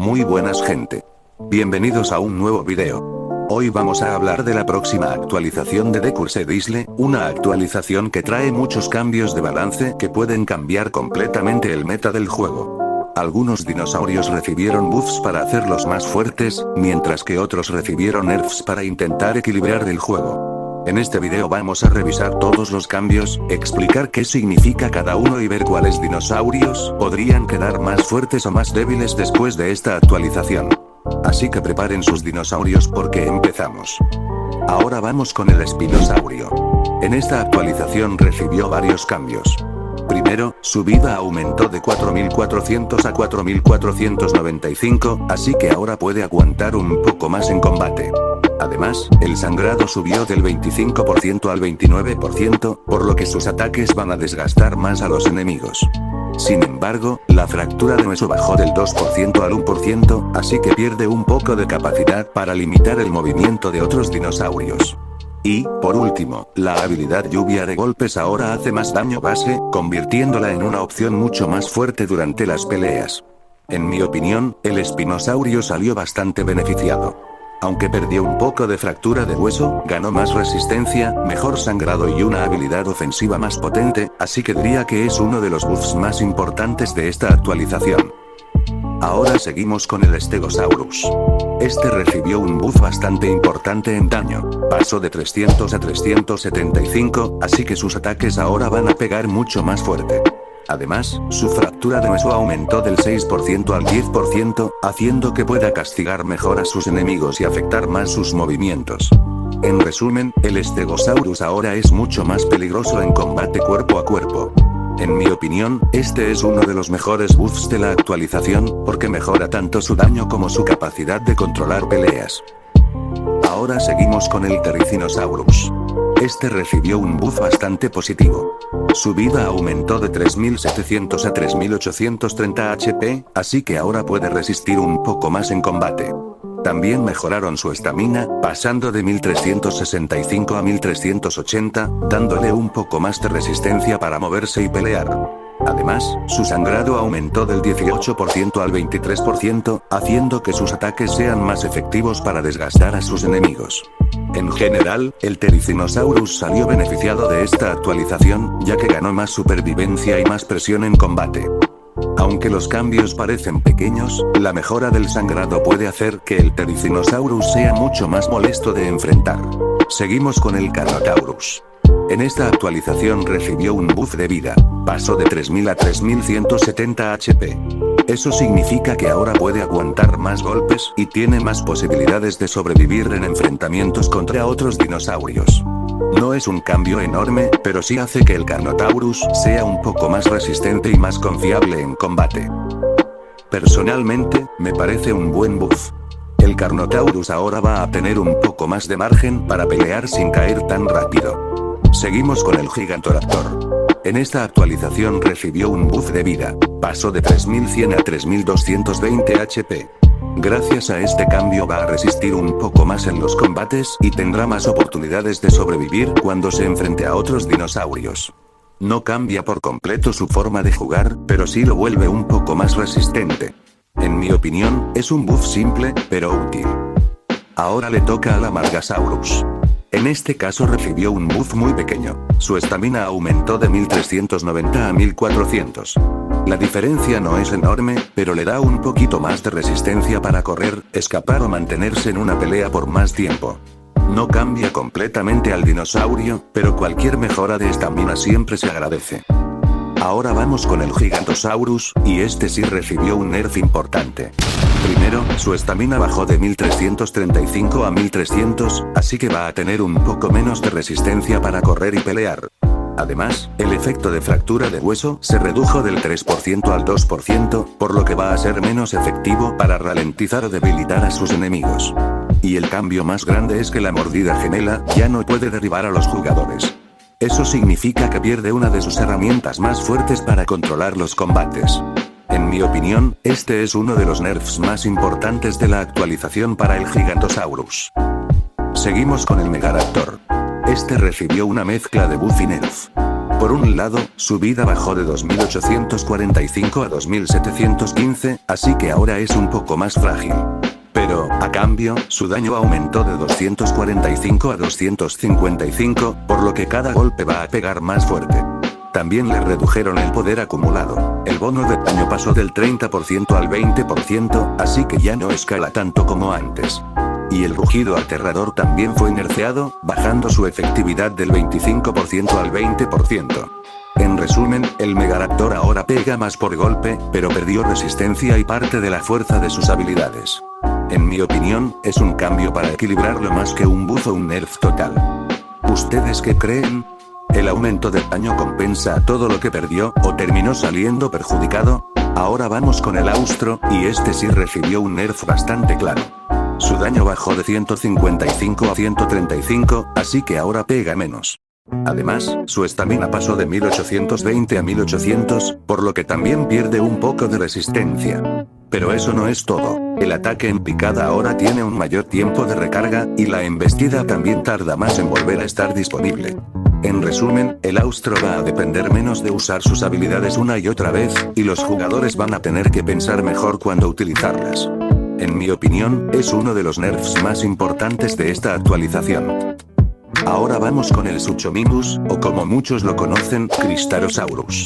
Muy buenas gente. Bienvenidos a un nuevo video. Hoy vamos a hablar de la próxima actualización de The Cursed Isle, una actualización que trae muchos cambios de balance que pueden cambiar completamente el meta del juego. Algunos dinosaurios recibieron buffs para hacerlos más fuertes, mientras que otros recibieron nerfs para intentar equilibrar el juego. En este video vamos a revisar todos los cambios, explicar qué significa cada uno y ver cuáles dinosaurios podrían quedar más fuertes o más débiles después de esta actualización. Así que preparen sus dinosaurios porque empezamos. Ahora vamos con el espinosaurio. En esta actualización recibió varios cambios. Primero, su vida aumentó de 4400 a 4495, así que ahora puede aguantar un poco más en combate. Además, el sangrado subió del 25% al 29%, por lo que sus ataques van a desgastar más a los enemigos. Sin embargo, la fractura de hueso bajó del 2% al 1%, así que pierde un poco de capacidad para limitar el movimiento de otros dinosaurios. Y, por último, la habilidad lluvia de golpes ahora hace más daño base, convirtiéndola en una opción mucho más fuerte durante las peleas. En mi opinión, el espinosaurio salió bastante beneficiado. Aunque perdió un poco de fractura de hueso, ganó más resistencia, mejor sangrado y una habilidad ofensiva más potente, así que diría que es uno de los buffs más importantes de esta actualización. Ahora seguimos con el Stegosaurus. Este recibió un buff bastante importante en daño, pasó de 300 a 375, así que sus ataques ahora van a pegar mucho más fuerte. Además, su fractura de hueso aumentó del 6% al 10%, haciendo que pueda castigar mejor a sus enemigos y afectar más sus movimientos. En resumen, el Stegosaurus ahora es mucho más peligroso en combate cuerpo a cuerpo. En mi opinión, este es uno de los mejores buffs de la actualización, porque mejora tanto su daño como su capacidad de controlar peleas. Ahora seguimos con el Therizinosaurus. Este recibió un buff bastante positivo. Su vida aumentó de 3700 a 3830 HP, así que ahora puede resistir un poco más en combate. También mejoraron su estamina, pasando de 1365 a 1380, dándole un poco más de resistencia para moverse y pelear. Además, su sangrado aumentó del 18% al 23%, haciendo que sus ataques sean más efectivos para desgastar a sus enemigos. En general, el Therizinosaurus salió beneficiado de esta actualización, ya que ganó más supervivencia y más presión en combate. Aunque los cambios parecen pequeños, la mejora del sangrado puede hacer que el Therizinosaurus sea mucho más molesto de enfrentar. Seguimos con el Carnotaurus. En esta actualización recibió un buff de vida, pasó de 3000 a 3170 HP. Eso significa que ahora puede aguantar más golpes y tiene más posibilidades de sobrevivir en enfrentamientos contra otros dinosaurios. No es un cambio enorme, pero sí hace que el Carnotaurus sea un poco más resistente y más confiable en combate. Personalmente, me parece un buen buff. El Carnotaurus ahora va a tener un poco más de margen para pelear sin caer tan rápido. Seguimos con el Gigantoraptor. En esta actualización recibió un buff de vida, pasó de 3100 a 3220 HP. Gracias a este cambio va a resistir un poco más en los combates y tendrá más oportunidades de sobrevivir cuando se enfrente a otros dinosaurios. No cambia por completo su forma de jugar, pero sí lo vuelve un poco más resistente. En mi opinión, es un buff simple, pero útil. Ahora le toca al Amargasaurus. En este caso recibió un buff muy pequeño, su estamina aumentó de 1390 a 1400. La diferencia no es enorme, pero le da un poquito más de resistencia para correr, escapar o mantenerse en una pelea por más tiempo. No cambia completamente al dinosaurio, pero cualquier mejora de estamina siempre se agradece. Ahora vamos con el Gigantosaurus, y este sí recibió un nerf importante. Primero, su estamina bajó de 1335 a 1300, así que va a tener un poco menos de resistencia para correr y pelear. Además, el efecto de fractura de hueso se redujo del 3% al 2%, por lo que va a ser menos efectivo para ralentizar o debilitar a sus enemigos. Y el cambio más grande es que la mordida gemela ya no puede derribar a los jugadores. Eso significa que pierde una de sus herramientas más fuertes para controlar los combates. En mi opinión, este es uno de los nerfs más importantes de la actualización para el Gigantosaurus. Seguimos con el Megaraptor. Este recibió una mezcla de buff y nerf. Por un lado, su vida bajó de 2845 a 2715, así que ahora es un poco más frágil. Pero, a cambio, su daño aumentó de 245 a 255, por lo que cada golpe va a pegar más fuerte. También le redujeron el poder acumulado. El bono de daño pasó del 30% al 20%, así que ya no escala tanto como antes. Y el rugido aterrador también fue nerfeado, bajando su efectividad del 25% al 20%. En resumen, el Megaraptor ahora pega más por golpe, pero perdió resistencia y parte de la fuerza de sus habilidades. En mi opinión, es un cambio para equilibrarlo más que un buff o un nerf total. ¿Ustedes qué creen? ¿El aumento de daño compensa todo lo que perdió, o terminó saliendo perjudicado? Ahora vamos con el Austro, y este sí recibió un nerf bastante claro. Su daño bajó de 155 a 135, así que ahora pega menos. Además, su estamina pasó de 1820 a 1800, por lo que también pierde un poco de resistencia. Pero eso no es todo. El ataque en picada ahora tiene un mayor tiempo de recarga, y la embestida también tarda más en volver a estar disponible. En resumen, el Austro va a depender menos de usar sus habilidades una y otra vez, y los jugadores van a tener que pensar mejor cuando utilizarlas. En mi opinión, es uno de los nerfs más importantes de esta actualización. Ahora vamos con el Suchomimus, o como muchos lo conocen, Cristarosaurus.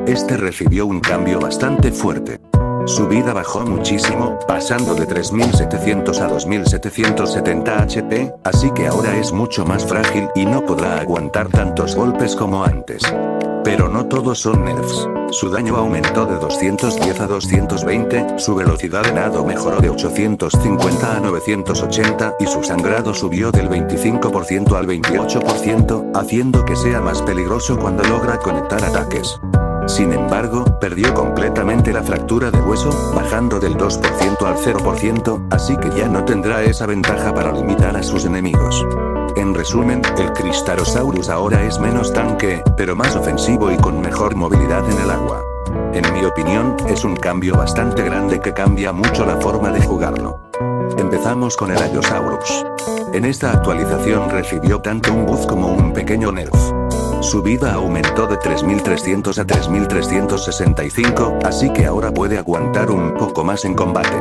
Este recibió un cambio bastante fuerte. Su vida bajó muchísimo, pasando de 3700 a 2770 HP, así que ahora es mucho más frágil y no podrá aguantar tantos golpes como antes. Pero no todos son nerfs. Su daño aumentó de 210 a 220, su velocidad de nado mejoró de 850 a 980 y su sangrado subió del 25% al 28%, haciendo que sea más peligroso cuando logra conectar ataques. Sin embargo, perdió completamente la fractura de hueso, bajando del 2% al 0%, así que ya no tendrá esa ventaja para limitar a sus enemigos. En resumen, el Cristarosaurus ahora es menos tanque, pero más ofensivo y con mejor movilidad en el agua. En mi opinión, es un cambio bastante grande que cambia mucho la forma de jugarlo. Empezamos con el Allosaurus. En esta actualización recibió tanto un buff como un pequeño nerf. Su vida aumentó de 3300 a 3365, así que ahora puede aguantar un poco más en combate.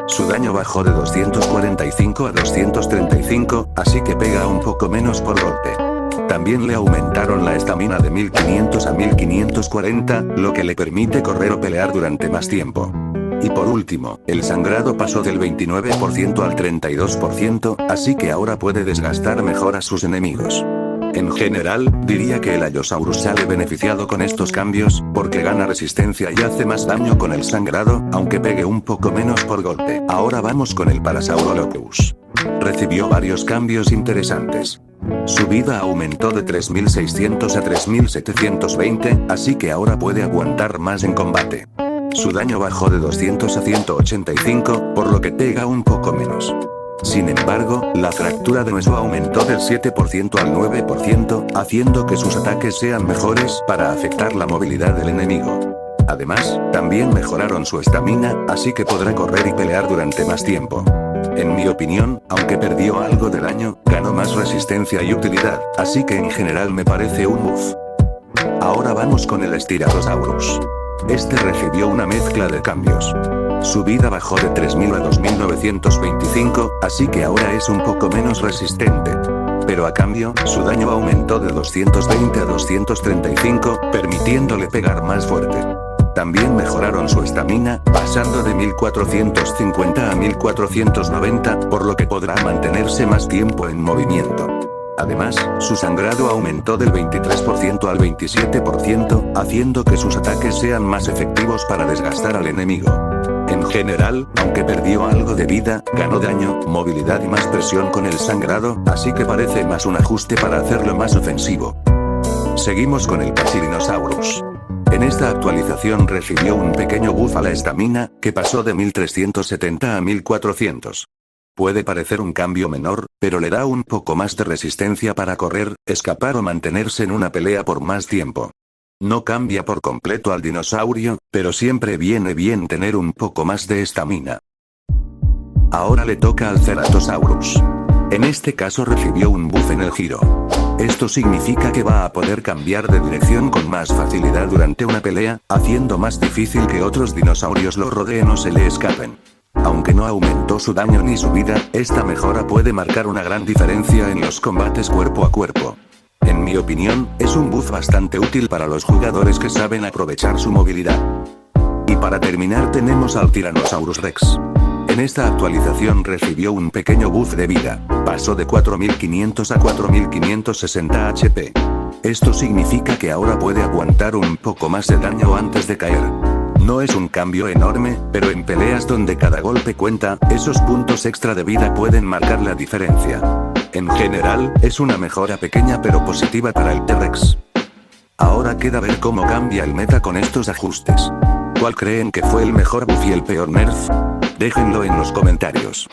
Su daño bajó de 245 a 235, así que pega un poco menos por golpe. También le aumentaron la estamina de 1500 a 1540, lo que le permite correr o pelear durante más tiempo. Y por último, el sangrado pasó del 29% al 32%, así que ahora puede desgastar mejor a sus enemigos. En general, diría que el Allosaurus sale beneficiado con estos cambios, porque gana resistencia y hace más daño con el sangrado, aunque pegue un poco menos por golpe. Ahora vamos con el Parasaurolophus. Recibió varios cambios interesantes. Su vida aumentó de 3600 a 3720, así que ahora puede aguantar más en combate. Su daño bajó de 200 a 185, por lo que pega un poco menos. Sin embargo, la fractura de hueso aumentó del 7% al 9%, haciendo que sus ataques sean mejores para afectar la movilidad del enemigo. Además, también mejoraron su estamina, así que podrá correr y pelear durante más tiempo. En mi opinión, aunque perdió algo de daño, ganó más resistencia y utilidad, así que en general me parece un buff. Ahora vamos con el Styracosaurus. Este recibió una mezcla de cambios. Su vida bajó de 3000 a 2925, así que ahora es un poco menos resistente. Pero a cambio, su daño aumentó de 220 a 235, permitiéndole pegar más fuerte. También mejoraron su estamina, pasando de 1450 a 1490, por lo que podrá mantenerse más tiempo en movimiento. Además, su sangrado aumentó del 23% al 27%, haciendo que sus ataques sean más efectivos para desgastar al enemigo. En general, aunque perdió algo de vida, ganó daño, movilidad y más presión con el sangrado, así que parece más un ajuste para hacerlo más ofensivo. Seguimos con el Pasirinosaurus. En esta actualización recibió un pequeño buff a la estamina, que pasó de 1370 a 1400. Puede parecer un cambio menor, pero le da un poco más de resistencia para correr, escapar o mantenerse en una pelea por más tiempo. No cambia por completo al dinosaurio, pero siempre viene bien tener un poco más de estamina. Ahora le toca al Ceratosaurus. En este caso recibió un buff en el giro. Esto significa que va a poder cambiar de dirección con más facilidad durante una pelea, haciendo más difícil que otros dinosaurios lo rodeen o se le escapen. Aunque no aumentó su daño ni su vida, esta mejora puede marcar una gran diferencia en los combates cuerpo a cuerpo. En mi opinión, es un buff bastante útil para los jugadores que saben aprovechar su movilidad. Y para terminar tenemos al Tyrannosaurus Rex. En esta actualización recibió un pequeño buff de vida, pasó de 4500 a 4560 HP. Esto significa que ahora puede aguantar un poco más de daño antes de caer. No es un cambio enorme, pero en peleas donde cada golpe cuenta, esos puntos extra de vida pueden marcar la diferencia. En general, es una mejora pequeña pero positiva para el T-Rex. Ahora queda ver cómo cambia el meta con estos ajustes. ¿Cuál creen que fue el mejor buff y el peor nerf? Déjenlo en los comentarios.